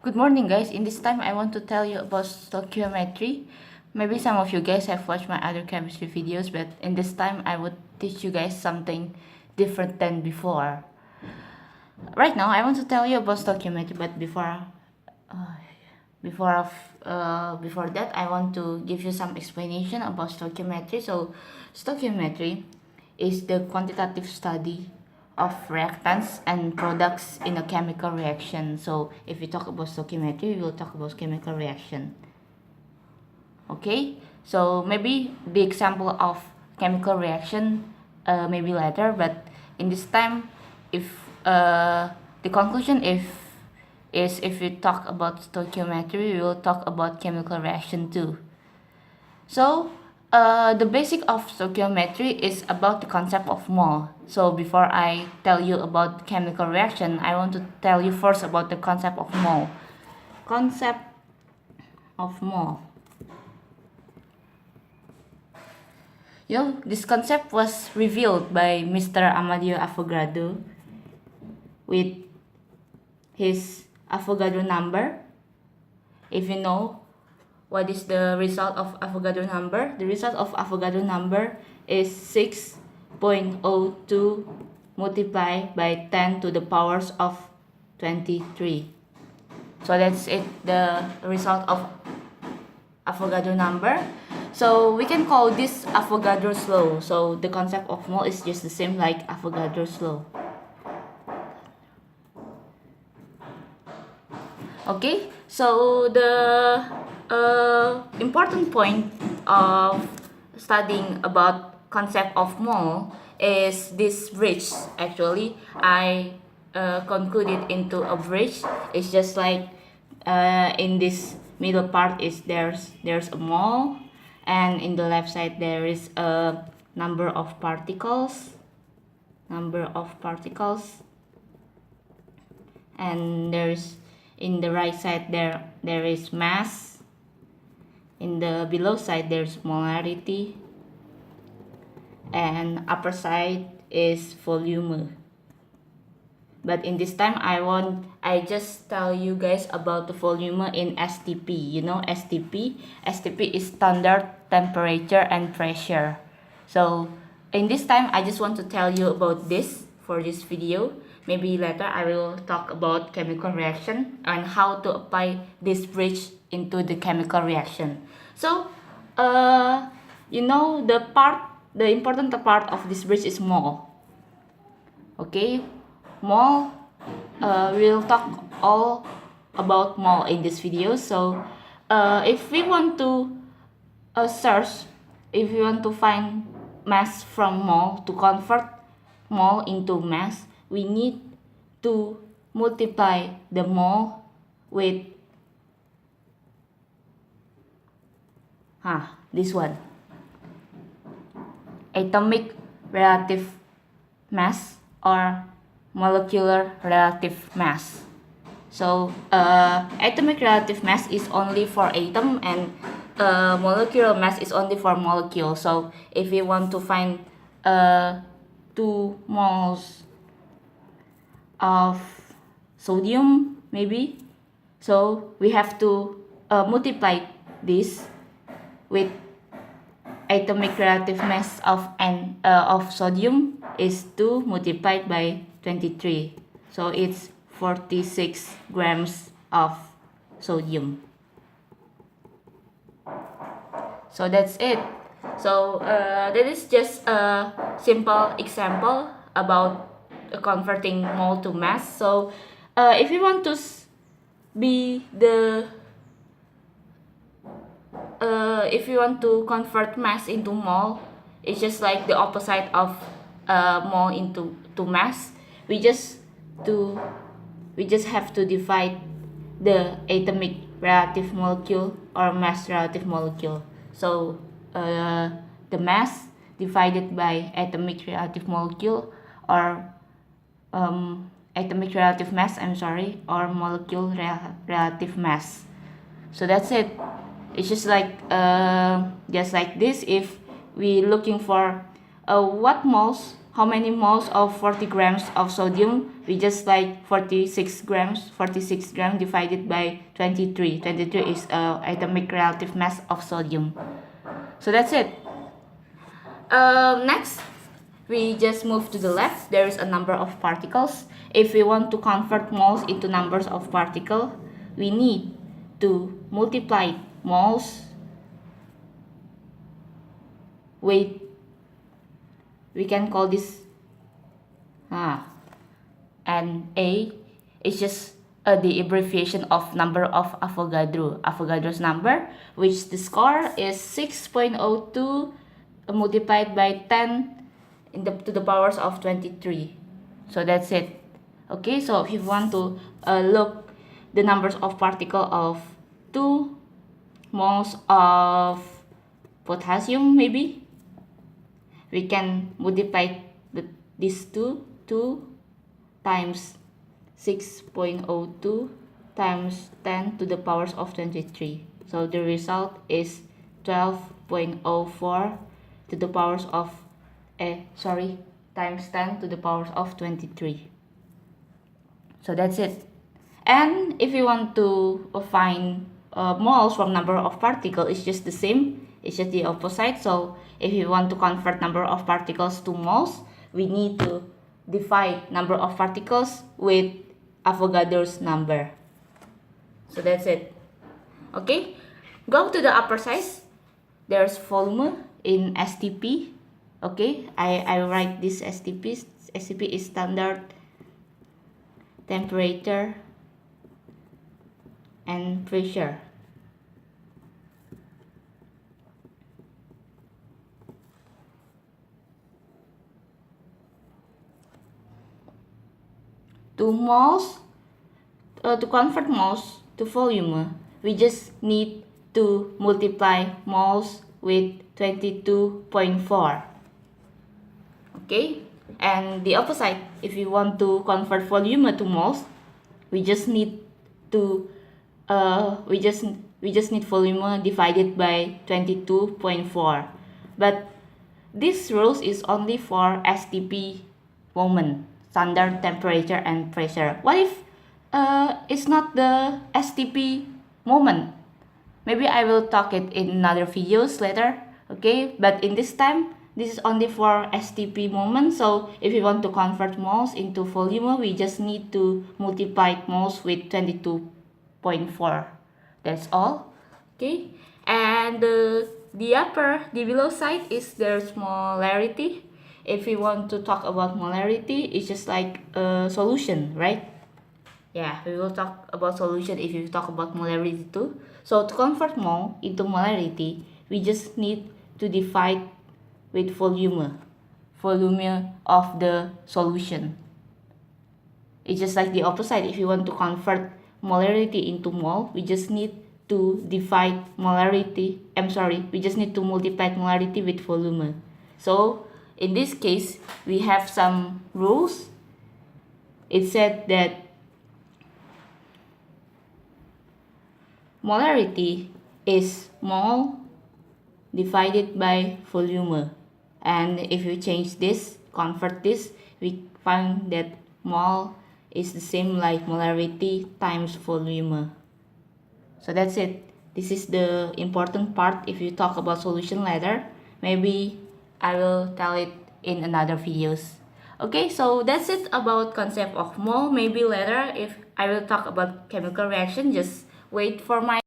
Good morning, guys. In this time, I want to tell you about stoichiometry. Maybe some of you guys have watched my other chemistry videos, but in this time, I would teach you guys something different than before. Right now, I want to tell you about stoichiometry, but before that, I want to give you some explanation about stoichiometry. So, stoichiometry is the quantitative study of reactants and products in a chemical reaction. So, if we talk about stoichiometry, we will talk about chemical reaction. Okay, so maybe the example of chemical reaction maybe later, but in this time, if the conclusion if we talk about stoichiometry, we will talk about chemical reaction too. So the basic of stoichiometry is about the concept of mole. So before I tell you about chemical reaction, I want to tell you first about the concept of mole. Concept of mole. This concept was revealed by Mr. Amadeo Avogadro with his Avogadro number. If you know what is the result of Avogadro number, the result of Avogadro number is 6.02 multiplied by 10 to the powers of 23. So that's it, the result of Avogadro number. So we can call this Avogadro's law. So the concept of mole is just the same like Avogadro's law. Okay, so the important point of studying about concept of mole is this bridge. Actually, I concluded into a bridge. It's just like in this middle part is there's a mole, and in the left side there is a number of particles, and there's in the right side there is mass. In the below side there's molarity, and upper side is volume. But in this time I just tell you guys about the volume in STP. You know STP? STP is standard temperature and pressure. So in this time I just want to tell you about this for this video. Maybe later I will talk about chemical reaction and how to apply this bridge into the chemical reaction. So the important part of this bridge is mole. Okay, mole, we'll talk all about mole in this video. So if we want to if we want to find mass from mole, to convert mole into mass, we need to multiply the mole with this one, atomic relative mass or molecular relative mass. So atomic relative mass is only for atom, and molecular mass is only for molecule. So if we want to find 2 moles of sodium maybe, so we have to multiply this with atomic relative mass of sodium is 2 multiplied by 23. So it's 46 grams of sodium. So that's it. So that is just a simple example about converting mole to mass. So if you want to if you want to convert mass into mole, it's just like the opposite of mole into mass. We just have to divide the atomic relative molecule or mass relative molecule. So the mass divided by atomic relative molecule, or atomic relative mass, or molecule relative mass. So that's it. It's just like this. If we looking for what moles, how many moles of 40 grams of sodium? We just like 46 grams divided by 23. 23 is atomic relative mass of sodium. So that's it. Next, we just move to the left. There is a number of particles. If we want to convert moles into numbers of particles, we need to multiply moles with, we can call this and A is just the abbreviation of number of Avogadro's number, which the score is 6.02 multiplied by 10 to the powers of 23. So that's it. Okay, so if you want to look the numbers of particle of 2 moles of potassium, maybe we can multiply these two times 6.02 times 10 to the powers of 23. So the result is 12.04 to the powers of times 10 to the powers of 23. So that's it. And if you want to find moles from number of particles, it's just the same. It's just the opposite. So if you want to convert number of particles to moles, we need to divide number of particles with Avogadro's number. So that's it. Okay, go to the upper side. There's volume in STP. Okay, I write this STP. STP is standard temperature and pressure. To convert moles to volume, we just need to multiply moles with 22.4. Okay, and the opposite, if you want to convert volume to moles, we just need to we just need volume divided by 22.4. But this rules is only for STP moment, standard temperature and pressure. What if it's not the STP moment? Maybe I will talk it in another videos later. Okay, but in this time, this is only for STP moment. So if you want to convert moles into volume, we just need to multiply moles with 22.4. That's all. Okay, and the below side is there's molarity. If we want to talk about molarity, it's just like a solution, right? Yeah, we will talk about solution if you talk about molarity too. So to convert mole into molarity, we just need to divide with volume of the solution. It's just like the opposite. If you want to convert molarity into mole, we just need to divide molarity. We just need to multiply molarity with volume. So in this case, we have some rules. It said that molarity is mole divided by volume. And if you change this, convert this, we find that mole is the same like molarity times volume. So that's it. This is the important part. If you talk about solution later, maybe I will tell it in another videos. Okay, so that's it about concept of mole. Maybe later if I will talk about chemical reaction, just wait for my